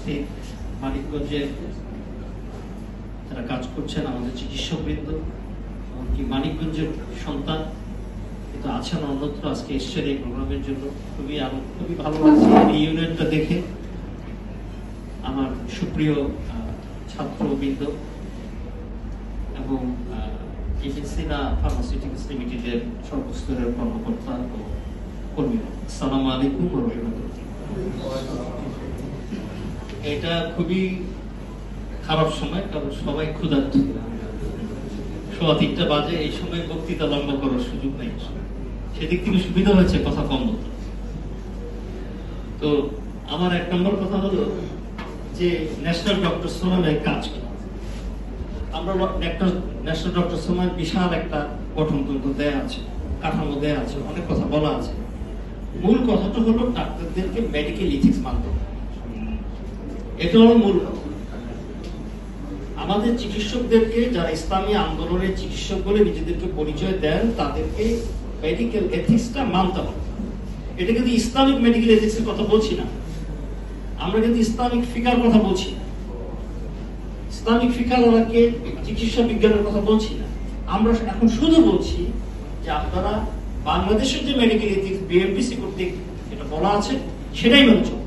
উপস্থিত মানিকগঞ্জের যারা কাজ করছেন, আমাদের চিকিৎসকবৃন্দ, এমনকি মানিকগঞ্জের সন্তান কিন্তু আছেন অন্যত্র, আজকে এসছেন এই প্রোগ্রামের জন্য। খুবই ভালো লাগছে এই ইউনিয়নটা দেখে। আমার সুপ্রিয় ছাত্রবৃন্দ এবং ইফিসিনা ফার্মাসিউটিক্যালস লিমিটেডের সর্বস্তরের কর্মকর্তা ও কর্মীরা, আসসালামু আলাইকুম ওয়া রাহমাতুল্লাহ। এটা খুবই খারাপ সময়, কারণ সবাই ক্ষুধার্ত। 3:15 বাজে, এই সময় বক্তৃতা লম্বা করার সুযোগ নেই। সেদিক থেকে সুবিধা হয়েছে, কথা কম বলতে। তো আমার 1 নম্বর কথা হলো যে ন্যাশনাল ডক্টর সোনামের কাজ কি। আমরা ন্যাশনাল ডক্টর সোনাম বিশাল একটা গঠনতন্ত্র দেয়া আছে, কাঠামো দেয়া আছে, অনেক কথা বলা আছে। মূল কথাটা হলো ডাক্তারদেরকে মেডিকেল ইথিক্স মানতে হবে। এটা হলো মূল কথা। আমাদের চিকিৎসকদেরকে, যারা ইসলামী আন্দোলনের চিকিৎসক বলে নিজেদেরকে পরিচয় দেন, তাদেরকে মেডিকেল এথিক্সটা মানতে হবে। এটা কিন্তু ইসলামিক মেডিকেল এথিক্সের কথা বলছি না, আমরা কিন্তু ইসলামিক ফিকার কথা বলছি না, ইসলামিক ফিকার ওনাকে চিকিৎসা বিজ্ঞানের কথা বলছি না। আমরা এখন শুধু বলছি যে আপনারা বাংলাদেশের যে মেডিকেল এথিক্স বিএমপিসি কর্তৃক যেটা বলা আছে সেটাই মেনে চলুন।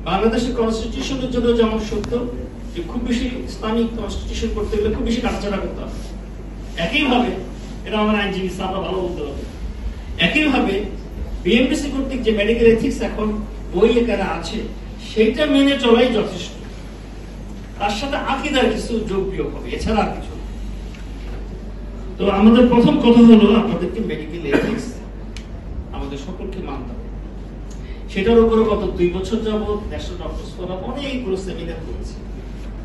বাংলাদেশের কনস্টিটিউশনের জন্য যেমন সত্য যে খুব বেশি ইসলামিক কনস্টিটিউশন করতে গেলে খুব বেশি কাটাছাড়া করতে হবে, একইভাবে এটা আমার আইনজীবী আমরা ভালো বলতে হবে, একইভাবে বিএমপিসি কর্তৃক যে মেডিকেল এথিক্স এখন বই এখানে আছে সেইটা মেনে চলাই যথেষ্ট। তার সাথে আকীদার কিছু যোগ বিয়োগ হবে, এছাড়া আর কিছু। তো আমাদের প্রথম কথা হলো আপনাদেরকে মেডিকেল এথিক্স আমাদের সকলকে মানতে হবে। সেটার উপরে গত 2 বছর যাবত ন্যাশনাল ডক্টরস ফোরাম অনেকগুলো সেমিনার করেছে,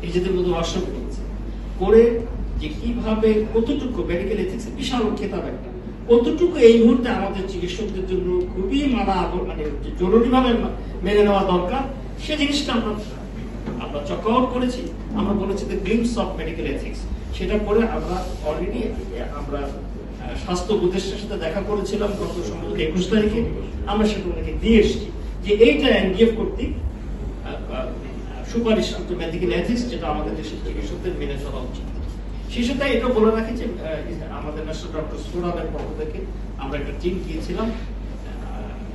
নিজেদের মধ্যে ওয়ার্কশপ করেছে, করে যে কিভাবে কতটুকু মেডিকেল এথিক্স বিশাল খেতাব একটা, কতটুকু এই মুহূর্তে আমাদের চিকিৎসকদের জন্য খুবই মানে জরুরিভাবে মেনে নেওয়া দরকার, সে জিনিসটা আমরা চক আউট করেছি। আমরা বলেছি the glimpse of medical ethics. সেটা করে আমরা অলরেডি আমরা স্বাস্থ্য উপদেষ্টার সাথে দেখা করেছিলাম গত সম্ভবত 21 তারিখে। আমরা সেটা ওনাকে দিয়ে এসেছি যে এইটা এনডিএফ কর্তৃক সুপারিশ মেডিকেল এথিক্স, যেটা আমাদের দেশের চিকিৎসকদের মেনে চলা উচিত। সেই সাথে এটা বলে রাখি যে আমাদের ন্যাশনাল ডক্টর সোরামের পক্ষ থেকে আমরা একটা টিম গিয়েছিলাম,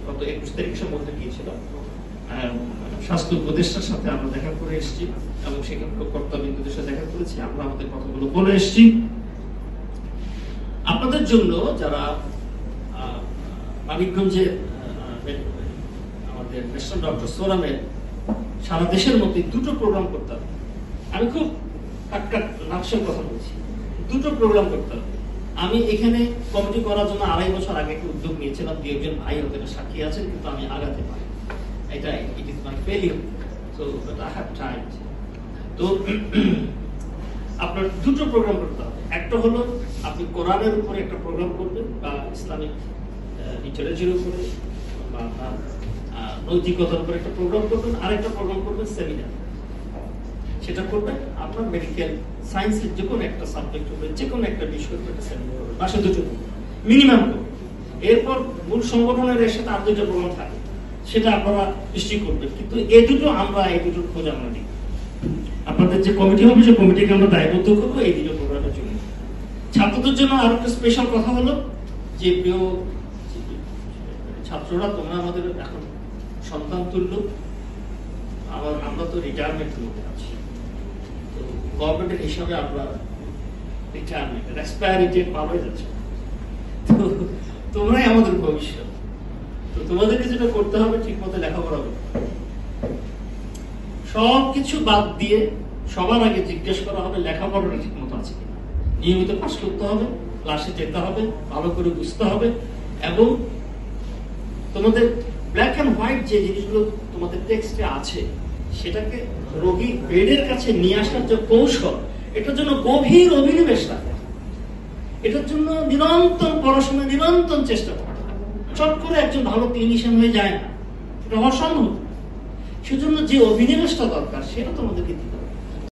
গত 21 তারিখের মধ্যে গিয়েছিলাম, স্বাস্থ্য উপদেষ্টার সাথে আমরা দেখা করে এসেছি এবং সেখানকার কর্তাবৃন্দদের সাথে দেখা করেছি। আমরা আমাদের কথাগুলো বলে এসেছি। আপনাদের জন্য যারা মানিকগঞ্জে আমাদের ন্যাশনাল ডক্টর সোরামের সারা দেশের মধ্যে 2টো প্রোগ্রাম করতে হবে। আমি খুব একটা নাকশার কথা বলছি, 2টো প্রোগ্রাম করতে হবে। আমি এখানে কমিটি করার জন্য 2.5 বছর আগে একটা উদ্যোগ নিয়েছিলাম, 2 ভাই ওদের সাক্ষী আছেন, কিন্তু আমি আগাতে পারি, এটা it is my failure, so but I have tried. তো আপনার 2টো প্রোগ্রাম করতে হবে। একটা হলো আপনি কোরআনের উপরে একটা প্রোগ্রাম করবেন, বা ইসলামিক লিটারেচারের উপরে বা নৈতিকতার উপরে একটা প্রোগ্রাম করবেন, আর একটা প্রোগ্রাম করবেন সেমিনার। সেটা করবেন আপনার মেডিকেল সায়েন্সের যে কোনো একটা সাবজেক্ট হবে, যে কোনো একটা বিষয় একটা সেমিনার করবেন, মাসে 2টো মিনিমাম করবেন। এরপর মূল সংগঠনের এর সাথে আর 2টা প্রোগ্রাম থাকে, সেটা আপনারা নিশ্চয়ই করবেন। কিন্তু এই 2টো আমরা এই 2টোর খোঁজ আমরা নিই। আপনাদের যে কমিটি হবে, যে কমিটিকে আমরা দায়বদ্ধ করবো এই 2টো প্রোগ্রামের জন্য। ছাত্রদের জন্য আরো একটা স্পেশাল কথা হলো যে প্রিয় ছাত্ররা, তোমরা আমাদের এখন সন্তান তুল্য, আমরা তো রিটায়ারমেন্ট মধ্যে আছি। তো গভর্নমেন্টের হিসাবে আমরা রিটায়ারমেন্ট এক্সপায়ারি ডেট পার হয়ে যাচ্ছে। তো তোমরাই আমাদের ভবিষ্যৎ। তো তোমাদেরকে যেটা করতে হবে, ঠিক মতো লেখাপড়া করতে হবে। সবকিছু বাদ দিয়ে সবার আগে জিজ্ঞেস করা হবে লেখাপড়াটা ঠিক মতো আছে কিনা। নিয়মিত পাস করতে হবে, ক্লাসে যেতে হবে, ভালো করে বুঝতে হবে, এবং তোমাদের ব্ল্যাক অ্যান্ড হোয়াইট যে জিনিসগুলো তোমাদের টেক্সটে আছে সেটাকে রোগী বেডের কাছে নিয়ে আসার যে কৌশল, এটার জন্য গভীর অভিনিবেশ লাগে। এটার জন্য নিরন্তর পড়াশোনা, নিরন্তর চেষ্টা করতে হবে। চট করে একজন ভালো ক্লিনিশিয়ান হয়ে যায় না, এটা অসম্ভব। সেজন্য যে অভিনিবেশটা দরকার সেটা তোমাদেরকে দিতে হবে।